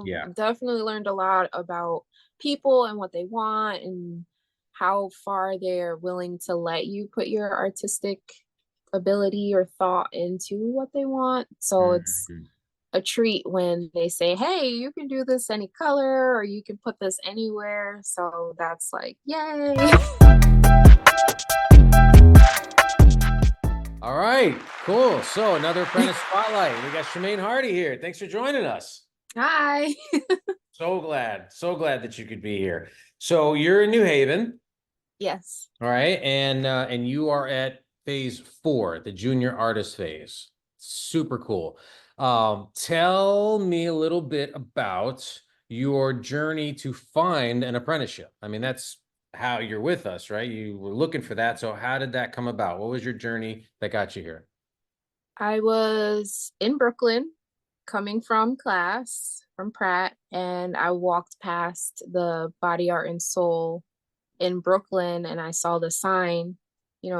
Yeah. definitely learned a lot about people and what they want and how far they're willing to let you put your artistic ability or thought into what they want. So it's Mhm. a treat when they say, "Hey, you can do this any color or you can put this anywhere." So that's like, yay. All right, cool. So another apprentice spotlight. We got Shamain Hardy here. Thanks for joining us. Hi. So glad that you could be here. So you're in New Haven, Yes. all right, and you are at phase 4, the junior artist phase. Super cool. Tell me a little bit about your journey to find an apprenticeship. I mean, that's how you're with us, right? You were looking for that. So how did that come about? What was your journey that got you here? I was in Brooklyn coming from class from Pratt, and I walked past the Body Art and Soul in Brooklyn, and I saw the sign,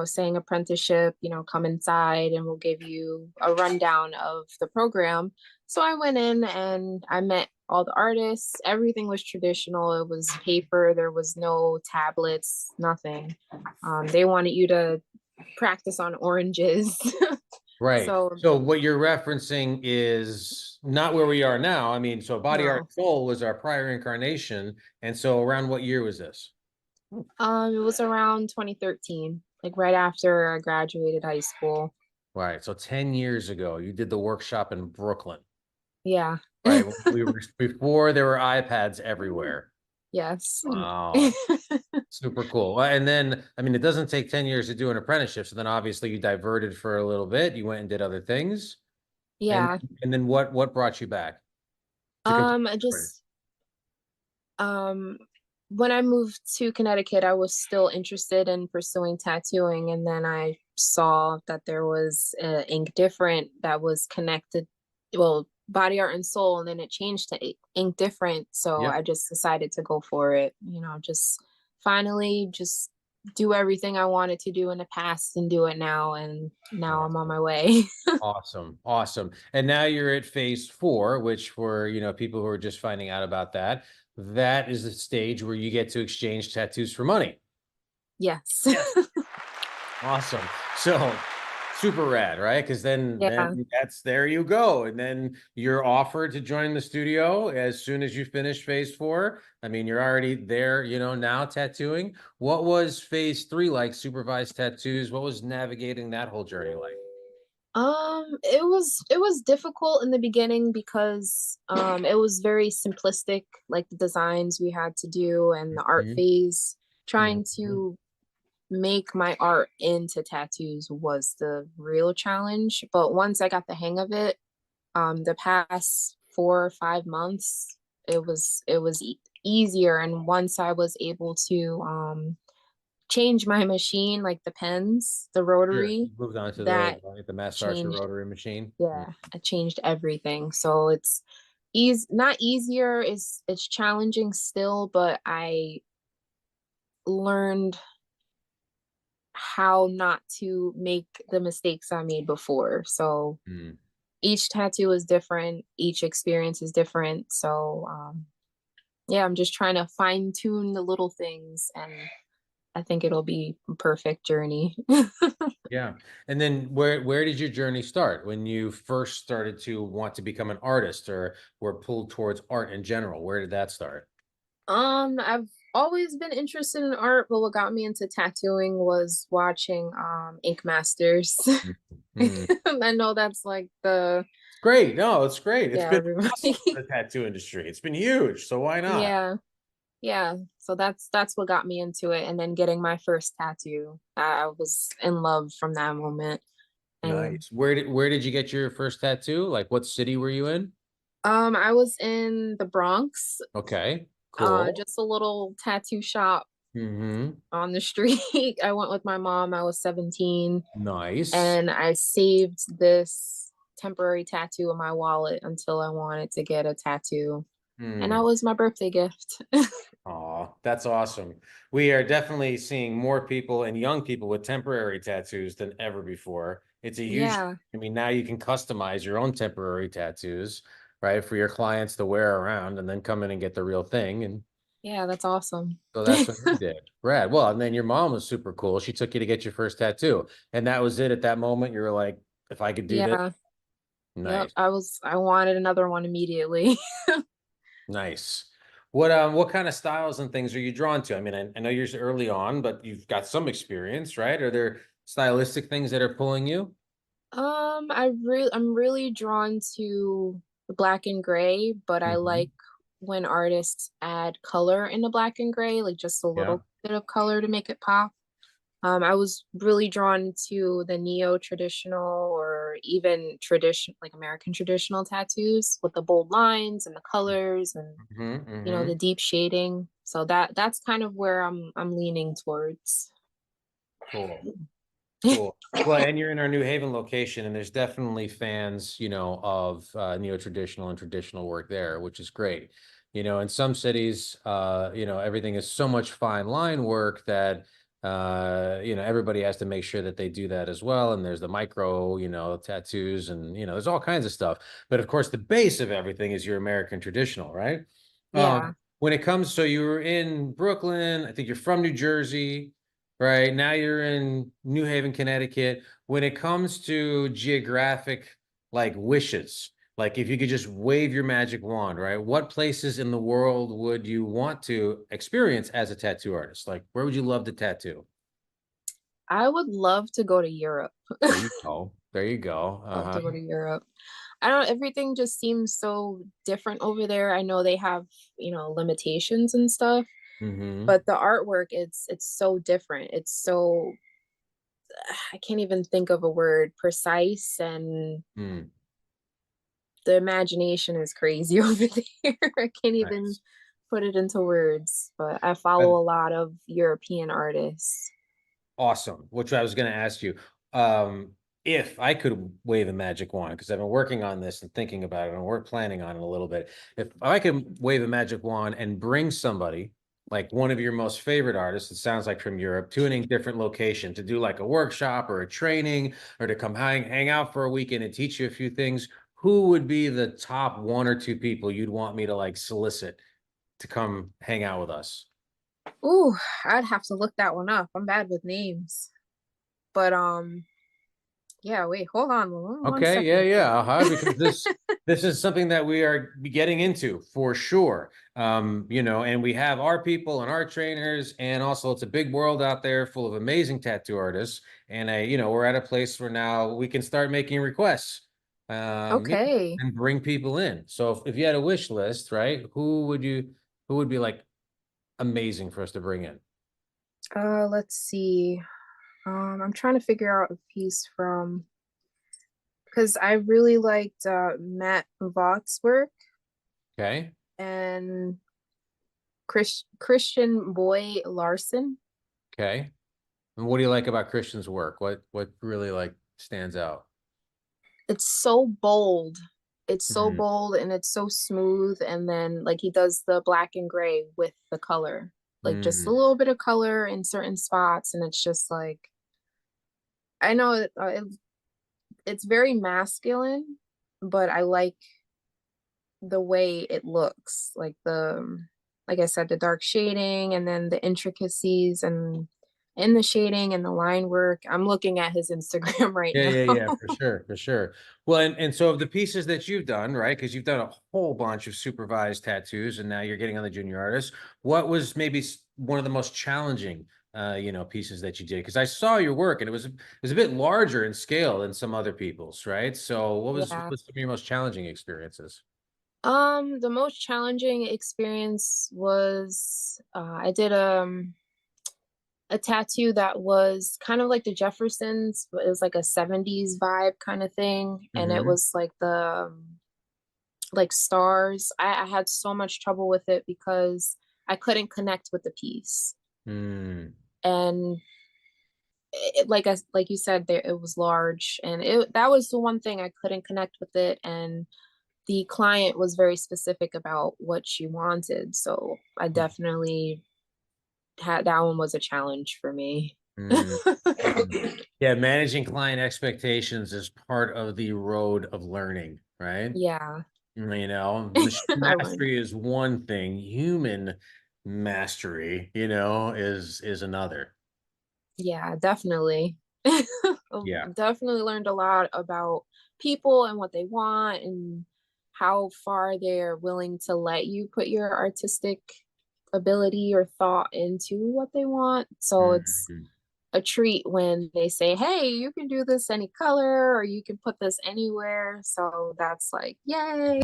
saying apprenticeship, come inside and we'll give you a rundown of the program. So I went in and I met all the artists. Everything was traditional. It was paper. There was no tablets, nothing. They wanted you to practice on oranges. Right. So So what you're referencing is not where we are now. I mean, so Body Art no. and Soul was our prior incarnation. And so around what year was this? It was around 2013, like right after I graduated high school. Right. So 10 years ago, you did the workshop in Brooklyn, Yeah. right? We were before there were iPads everywhere. Yes. Wow. Super cool. Well, and then, I mean, it doesn't take 10 years to do an apprenticeship. So then obviously you diverted for a little bit. You went and did other things. And Yeah. and then what brought you back to continue? I just um when I moved to Connecticut, I was still interested in pursuing tattooing, and then I saw that there was Ink Different that was connected, well, Body Art and Soul, and then it changed to Ink Different. So Yep. I just decided to go for it. Just finally just do everything I wanted to do in the past and do it now, and now I'm on Awesome. my way. Awesome. Awesome. And now you're at phase 4, which for, people who are just finding out about that, that is the stage where you get to exchange tattoos for money. Yes. Yes. Awesome. So super rad, right? Because Yeah. then that's there you go. And then you're offered to join the studio as soon as you finish phase 4. I mean, you're already there, now tattooing. What was phase 3 like? Supervised tattoos. What was navigating that whole journey like? It was difficult in the beginning because it was very simplistic, like the designs we had to do and the art Mhm. phase. Trying Mhm. to make my art into tattoos was the real challenge. But once I got the hang of it, the past 4 or 5 months, it was easier. And once I was able to change my machine, like the pens, the Sure. rotary, You moved on to that the Master Archer changed. rotary machine. Yeah, I changed everything. So it's easy, not easier, it's challenging still, but I learned how not to make the mistakes I made before. So Mm. each tattoo is different, each experience is different. So yeah, I'm just trying to fine tune the little things, and I think it'll be a perfect journey. Yeah. And then where did your journey start when you first started to want to become an artist or were pulled towards art in general? Where did that start? I've always been interested in art, but what got me into tattooing was watching Ink Masters. Mhm. I know that's like the It's great. No, it's great. It's yeah, been everybody. awesome for the tattoo industry. It's been huge. So why not? Yeah. Yeah. So that's what got me into it. And then getting my first tattoo. I was in love from that moment. And Nice. Where did you get your first tattoo? Like what city were you in? I was in the Bronx, Okay, cool. just a little tattoo shop Mm-hmm. on the street. I went with my mom. I was 17, Nice. and I saved this temporary tattoo in my wallet until I wanted to get a tattoo. And that Hmm. was my birthday gift. Aw, that's awesome. We are definitely seeing more people and young people with temporary tattoos than ever before. It's a huge, Yeah. I mean, now you can customize your own temporary tattoos, right? For your clients to wear around and then come in and get the real thing. And Yeah, that's awesome. so that's what you did. Rad. Well, and then your mom was super cool. She took you to get your first tattoo. And that was it at that moment. You were like, if I could do this, Yeah. Yep. nice. I wanted another one immediately. Nice. What kind of styles and things are you drawn to? I mean, I know you're early on, but you've got some experience, right? Are there stylistic things that are pulling you? I'm really drawn to the black and gray, but I Hmm. like when artists add color in the black and gray, like just a Yeah. little bit of color to make it pop. I was really drawn to the neo-traditional or even tradition, like American traditional tattoos with the bold lines and the colors and Hmm. the Hmm. deep shading. So that's kind of where I'm leaning towards. Cool. Cool. Well, and you're in our New Haven location, and there's definitely fans, of neo-traditional and traditional work there, which is great. In some cities, everything is so much fine line work that everybody has to make sure that they do that as well. And there's the micro, tattoos, and there's all kinds of stuff. But of course, the base of everything is your American traditional, right? Yeah. When it comes, so you were in Brooklyn, I think you're from New Jersey. Right. Now you're in New Haven, Connecticut. When it comes to geographic like wishes, like if you could just wave your magic wand, right? What places in the world would you want to experience as a tattoo artist? Like where would you love to tattoo? I would love to go to Europe. There you go. There you go. Love Uh-huh. to go to Europe. I don't everything just seems so different over there. I know they have, limitations and stuff, Mm-hmm. but the artwork it's so different. It's so I can't even think of a word, precise, and Mm, the imagination is crazy over there. I can't even nice. put it into words, but I follow Uh, a lot of European artists. Awesome. Which I was going to ask you. Um, if I could wave a magic wand, because I've been working on this and thinking about it, and we're planning on it a little bit. If I could wave a magic wand and bring somebody, like one of your most favorite artists, it sounds like from Europe, to a different location to do like a workshop or a training or to come hang out for a weekend and teach you a few things, who would be the top one or two people you'd want me to like solicit to come hang out with us? Ooh, I'd have to look that one up. I'm bad with names. But yeah, wait, hold on one Okay, yeah, second. yeah, because this is something that we are getting into for sure. And we have our people and our trainers, and also it's a big world out there full of amazing tattoo artists. And we're at a place where now we can start making requests, Okay. and bring people in. So if you had a wish list, right, who would be like amazing for us to bring in? Let's see. I'm trying to figure out a piece from because I really liked Matt Vought's work Okay, and Christian Boy Larson. okay. And what do you like about Christian's work? What really like stands out? It's so bold. It's so Mhm. bold and it's so smooth. And then like he does the black and gray with the color, like just a Mm, little bit of color in certain spots, and it's just like I know it's very masculine, but I like the way it looks, like like I said, the dark shading and then the intricacies and in the shading and the line work. I'm looking at his Instagram right yeah, now. yeah, yeah, for sure, for sure. Well, and so of the pieces that you've done, right? Because you've done a whole bunch of supervised tattoos, and now you're getting on the junior artist. What was maybe one of the most challenging, pieces that you did? Because I saw your work, and it was a bit larger in scale than some other people's, right? So what Yeah. was some of your most challenging experiences? The most challenging experience was I did a tattoo that was kind of like the Jeffersons, but it was like a 70s vibe kind of thing. And it Mm-hmm. was like the like stars. I had so much trouble with it because I couldn't connect with the piece. Mm. And like you said, there it was large, and it that was the one thing I couldn't connect with it. And the client was very specific about what she wanted, so I definitely had that one was a challenge for me. Mm. Mm. Yeah, managing client expectations is part of the road of learning, right? Yeah. Machine I learned. mastery is one thing, human mastery, is another. Yeah, definitely. Yeah. Definitely learned a lot about people and what they want and how far they're willing to let you put your artistic ability or thought into what they want. So it's Mhm. a treat when they say, "Hey, you can do this any color or you can put this anywhere." So that's like, yay.